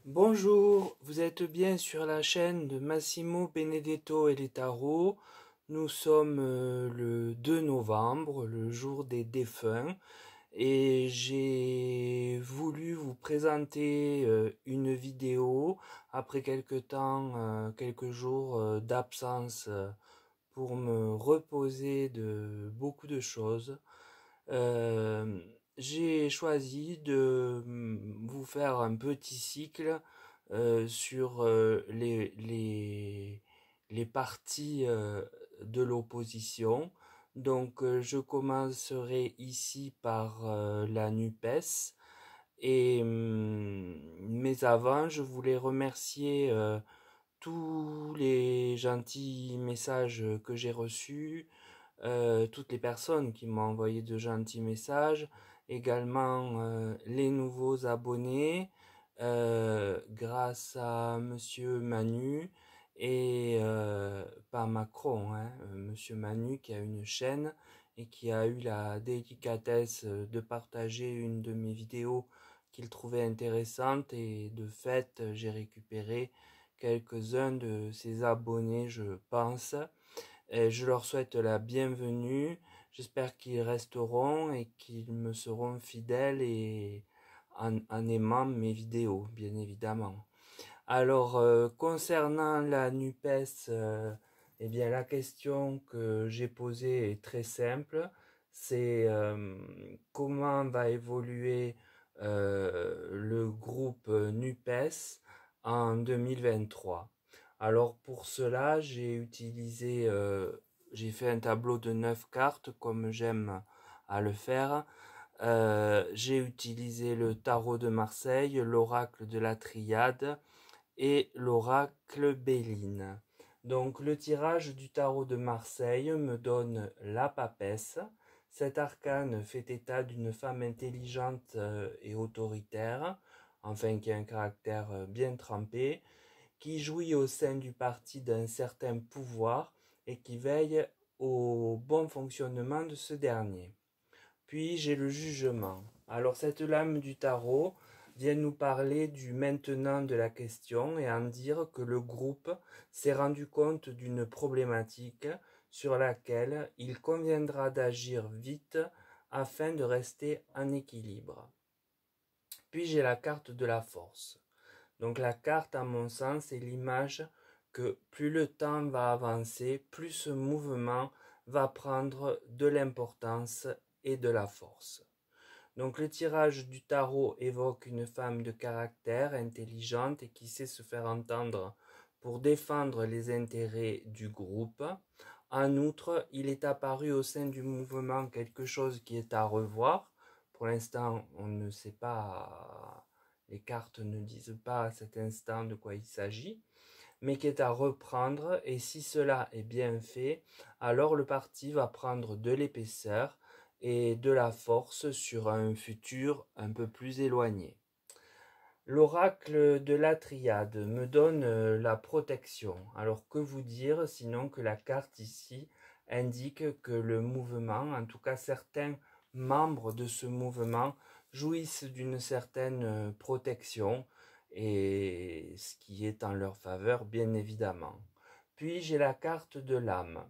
Bonjour, vous êtes bien sur la chaîne de Massimo Benedetto et les tarots. Nous sommes le 2 novembre, le jour des défunts, et j'ai voulu vous présenter une vidéo après quelques temps, quelques jours d'absence pour me reposer de beaucoup de choses. Euh, j'ai choisi de vous faire un petit cycle sur les partis de l'opposition. Donc je commencerai ici par la NUPES. Mais avant, je voulais remercier tous les gentils messages que j'ai reçus, toutes les personnes qui m'ont envoyé de gentils messages, également les nouveaux abonnés, grâce à Monsieur Manu et pas Macron, hein, Monsieur Manu qui a une chaîne et qui a eu la délicatesse de partager une de mes vidéos qu'il trouvait intéressante, et de fait j'ai récupéré quelques-uns de ses abonnés, je pense. Et je leur souhaite la bienvenue. J'espère qu'ils resteront et qu'ils me seront fidèles et en aimant mes vidéos, bien évidemment. Alors, concernant la NUPES, eh bien, la question que j'ai posée est très simple. C'est comment va évoluer le groupe NUPES en 2023. Alors, pour cela, j'ai fait un tableau de 9 cartes, comme j'aime à le faire. J'ai utilisé le tarot de Marseille, l'oracle de la Triade et l'oracle Béline. Donc le tirage du tarot de Marseille me donne la papesse. Cet arcane fait état d'une femme intelligente et autoritaire, enfin qui a un caractère bien trempé, qui jouit au sein du parti d'un certain pouvoir et qui veille au bon fonctionnement de ce dernier. Puis j'ai le jugement. Alors cette lame du tarot vient nous parler du maintenant de la question et en dire que le groupe s'est rendu compte d'une problématique sur laquelle il conviendra d'agir vite afin de rester en équilibre. Puis j'ai la carte de la force. Donc la carte, à mon sens, est l'image que plus le temps va avancer, plus ce mouvement va prendre de l'importance et de la force. Donc le tirage du tarot évoque une femme de caractère, intelligente et qui sait se faire entendre pour défendre les intérêts du groupe. En outre, il est apparu au sein du mouvement quelque chose qui est à revoir. Pour l'instant, on ne sait pas, les cartes ne disent pas à cet instant de quoi il s'agit, mais qui est à reprendre, et si cela est bien fait, alors le parti va prendre de l'épaisseur et de la force sur un futur un peu plus éloigné. L'oracle de la Triade me donne la protection. Alors que vous dire sinon que la carte ici indique que le mouvement, en tout cas certains membres de ce mouvement, jouissent d'une certaine protection, et ce qui est en leur faveur bien évidemment. Puis j'ai la carte de l'âme.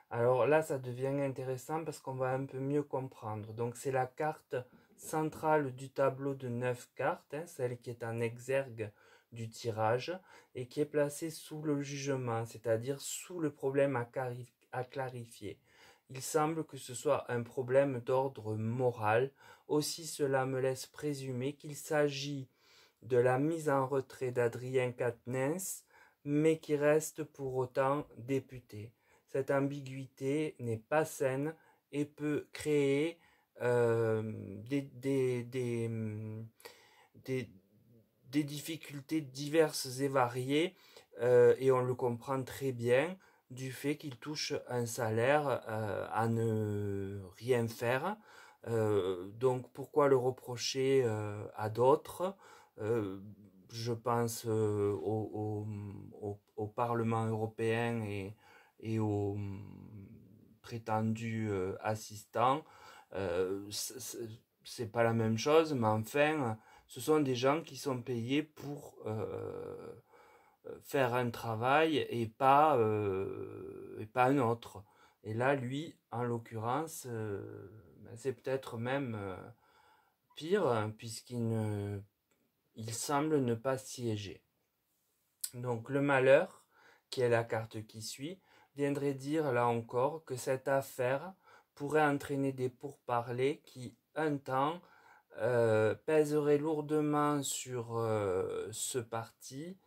Alors là, ça devient intéressant parce qu'on va un peu mieux comprendre. Donc c'est la carte centrale du tableau de 9 cartes, hein, celle qui est en exergue du tirage et qui est placée sous le jugement, c'est-à-dire sous le problème à clarifier. Il semble que ce soit un problème d'ordre moral. Aussi, cela me laisse présumer qu'il s'agit de la mise en retrait d'Adrien Quatennens, mais qui reste pour autant député. Cette ambiguïté n'est pas saine et peut créer euh, des, des, des, des, des difficultés diverses et variées, et on le comprend très bien du fait qu'il touche un salaire à ne rien faire. Donc pourquoi le reprocher à d'autres? euh, je pense au Parlement européen et aux prétendus assistants. C'est pas la même chose, mais enfin, Ce sont des gens qui sont payés pour faire un travail et pas un autre. Et là, lui, en l'occurrence, c'est peut-être même pire, hein, il semble ne pas siéger. Donc le malheur, qui est la carte qui suit, viendrait dire là encore que cette affaire pourrait entraîner des pourparlers qui, un temps, pèseraient lourdement sur ce parti,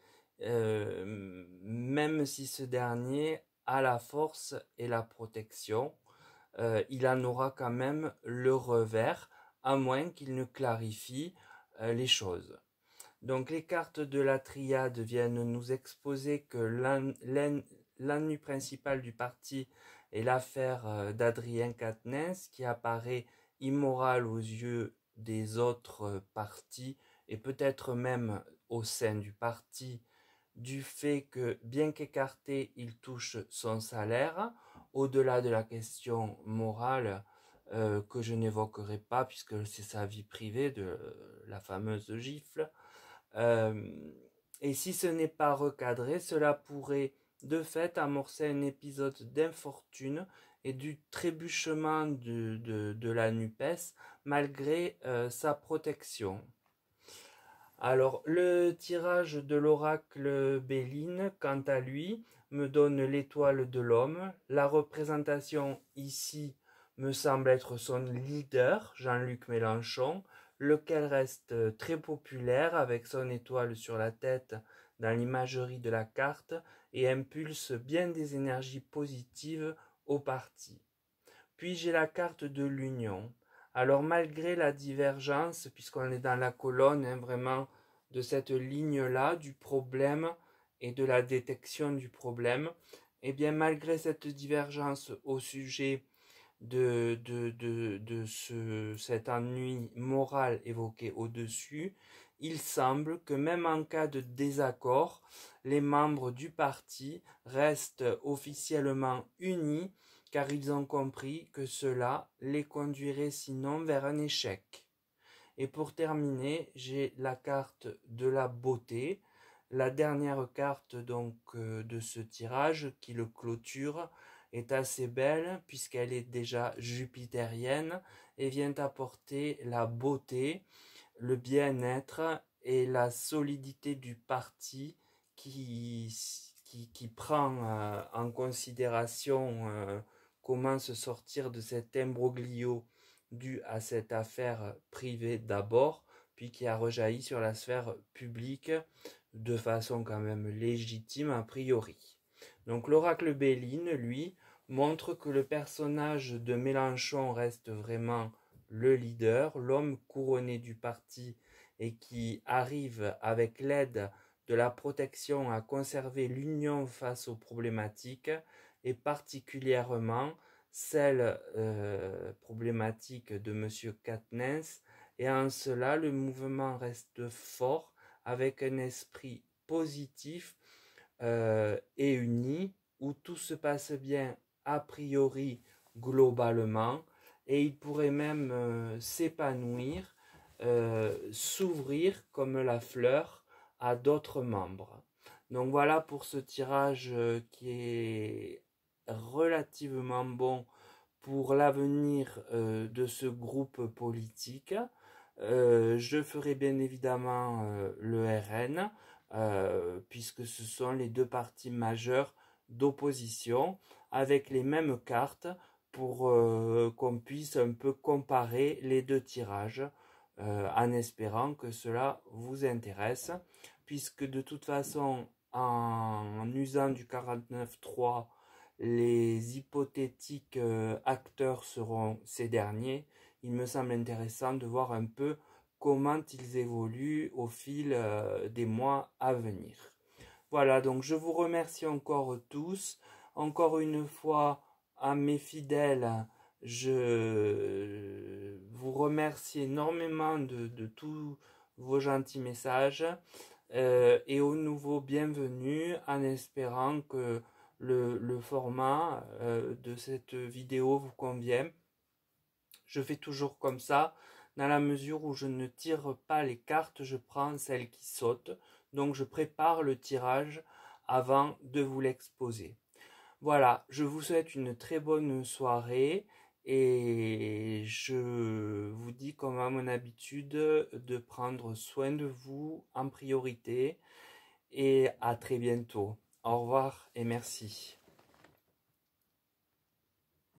même si ce dernier a la force et la protection. Il en aura quand même le revers, à moins qu'il ne clarifie les choses. Donc les cartes de la triade viennent nous exposer que l'ennemi principal du parti est l'affaire d'Adrien Quatennens, qui apparaît immoral aux yeux des autres partis et peut-être même au sein du parti, du fait que, bien qu'écarté, il touche son salaire, au-delà de la question morale que je n'évoquerai pas puisque c'est sa vie privée de la fameuse gifle. Et si ce n'est pas recadré, cela pourrait de fait amorcer un épisode d'infortune et du trébuchement de la NUPES malgré sa protection. Alors, le tirage de l'oracle Béline, quant à lui, me donne l'étoile de l'homme. La représentation ici me semble être son leader, Jean-Luc Mélenchon, lequel reste très populaire avec son étoile sur la tête dans l'imagerie de la carte et impulse bien des énergies positives au parti. Puis j'ai la carte de l'union. Alors malgré la divergence, puisqu'on est dans la colonne vraiment de cette ligne-là, du problème et de la détection du problème, et bien malgré cette divergence au sujet cet ennui moral évoqué au-dessus, il semble que même en cas de désaccord, les membres du parti restent officiellement unis car ils ont compris que cela les conduirait sinon vers un échec. Et pour terminer, j'ai la carte de la beauté, la dernière carte donc de ce tirage qui le clôture est assez belle puisqu'elle est déjà jupitérienne et vient apporter la beauté, le bien-être et la solidité du parti qui prend en considération comment se sortir de cet imbroglio dû à cette affaire privée d'abord, puis qui a rejailli sur la sphère publique de façon quand même légitime a priori. Donc l'oracle Béline, lui, montre que le personnage de Mélenchon reste vraiment le leader, l'homme couronné du parti et qui arrive avec l'aide de la protection à conserver l'union face aux problématiques et particulièrement celle problématique de M. Quatennens, et en cela le mouvement reste fort avec un esprit positif et uni où tout se passe bien a priori globalement et il pourrait même s'épanouir, s'ouvrir comme la fleur à d'autres membres. Donc voilà pour ce tirage qui est relativement bon pour l'avenir de ce groupe politique. Je ferai bien évidemment le RN, puisque ce sont les deux partis majeurs d'opposition, avec les mêmes cartes pour qu'on puisse un peu comparer les deux tirages, en espérant que cela vous intéresse, puisque de toute façon, en usant du 49.3, les hypothétiques acteurs seront ces derniers. Il me semble intéressant de voir un peu comment ils évoluent au fil des mois à venir. Voilà, donc je vous remercie encore tous. Encore une fois, à mes fidèles, je vous remercie énormément de tous vos gentils messages et aux nouveaux bienvenus en espérant que le format de cette vidéo vous convient. Je fais toujours comme ça, Dans la mesure où je ne tire pas les cartes, je prends celles qui sautent. Donc je prépare le tirage avant de vous l'exposer. Voilà, je vous souhaite une très bonne soirée et je vous dis comme à mon habitude de prendre soin de vous en priorité et à très bientôt. Au revoir et merci.